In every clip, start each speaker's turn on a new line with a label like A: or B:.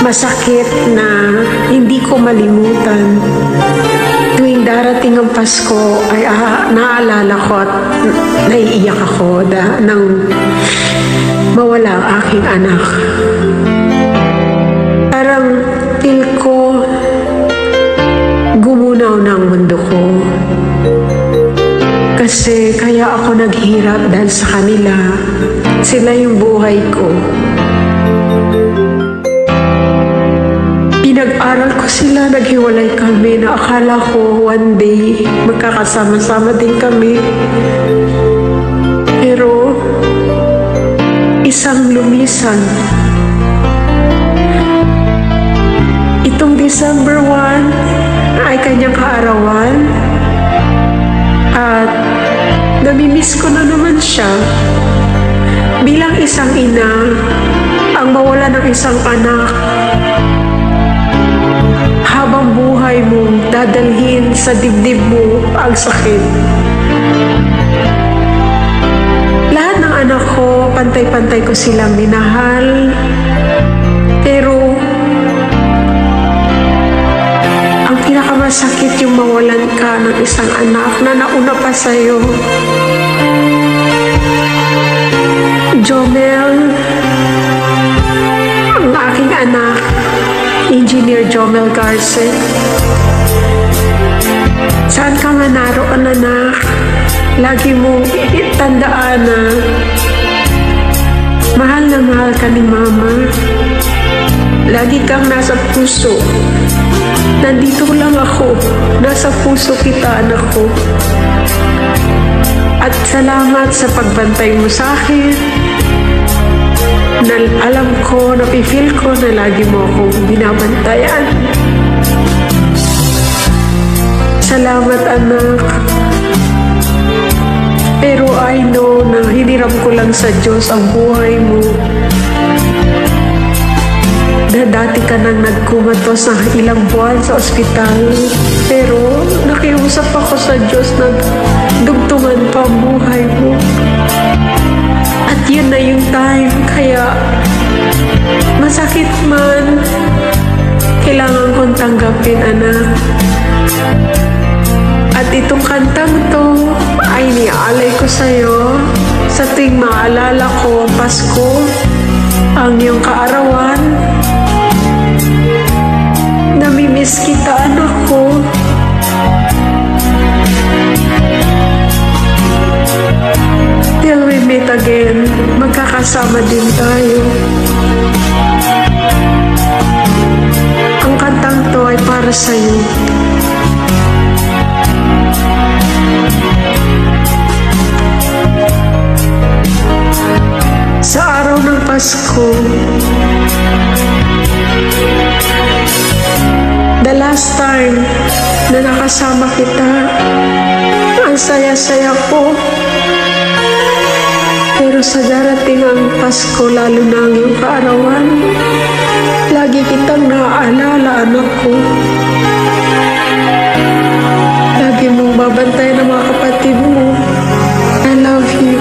A: masakit na hindi ko malimutan. Tuwing darating ang Pasko ay naalala ko at naiiyak ako nang mawala ang aking anak. Parang feel ko gumunaw na ang mundo ko. Kasi kaya ako naghirap dahil sa kanila. Sila yung buhay ko. Pinag-aral ko sila, naghiwalay kami na akala ko one day magkakasama-sama din kami. Pero isang lumisan. Itong December 1 ay kanyang kaarawan at namimiss ko na naman siya. Bilang isang ina, ang mawala ng isang anak, habang buhay mong dadalhin sa dibdib mo ang sakit. Lahat ng anak ko, pantay-pantay ko silang minahal. Pero ang pinakamasakit yung mawalan ka ng isang anak na nauna pa sa'yo. Jomel, ang aking anak, Engineer Jomel Garce. Saan ka man naroon, anak, lagi mong tandaan na mahal ka ni Mama. Lagi kang nasa puso. Nandito lang ako. Nasa puso kita, anak ko. At salamat sa pagbantay mo sa akin. Na alam ko, napifeel ko na lagi mo akong binabantayan. Salamat, anak. Pero I know na hiniram ko lang sa Diyos ang buhay mo. Na dati ka nang nagkumatos ng ilang buwan sa ospital. Pero nakiusap ako sa Diyos na dugtungan pa ang buhay mo. At yun na yung time, kaya masakit man, kailangan kong tanggapin, anak. At itong kantang to ay niaalay ko sa'yo sa tuwing maalala ko Pasko, ang iyong kaarawan. Namimiss kita, anak ko. Till we meet again, magkakasama din tayo. Ang kantang to ay para sa'yo. Sa araw ng Pasko, the last time na nakasama kita, ang saya-saya ko. Pero sa darating ang Pasko, lalo na ang iyong kaarawan, lagi kitang naaalala, anak ko. Lagi mong babantayan ang mga kapatid mo. I love you.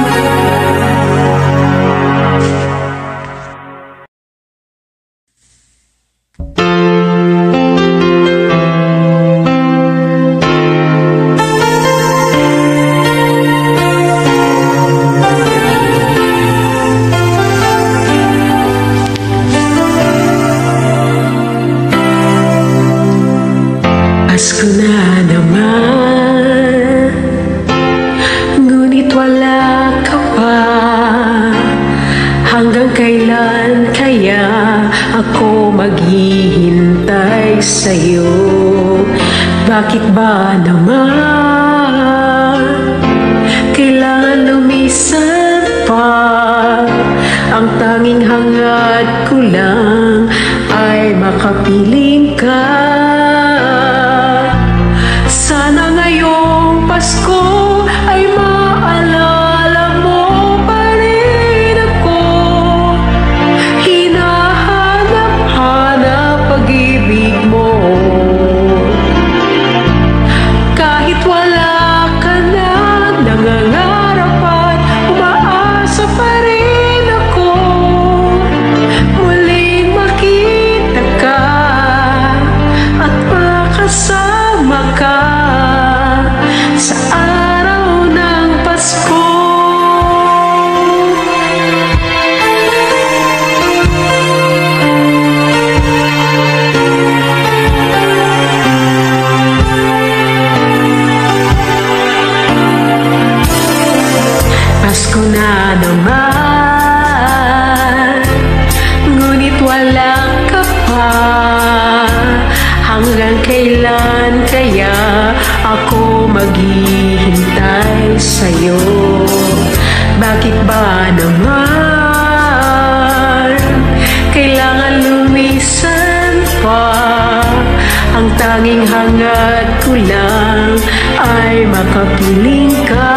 B: Pasko na naman, ngunit wala ka pa. Hanggang kailan kaya ako maghihintay sa'yo? Bakit ba naman kailangan lumisan pa? Ang tanging hangad ko lang ay makapiling ka. Sana ngayong Pasko ay maalala mo pa rin ako. Hinahanap-hanap pag-ibig mo. Kahit wala ka na, nangangarap at umaasa pa rin ako. Muling makita ka. sa'yo. Bakit ba naman kailangan lumisan pa? Ang tanging hangad ko lang ay makapiling ka.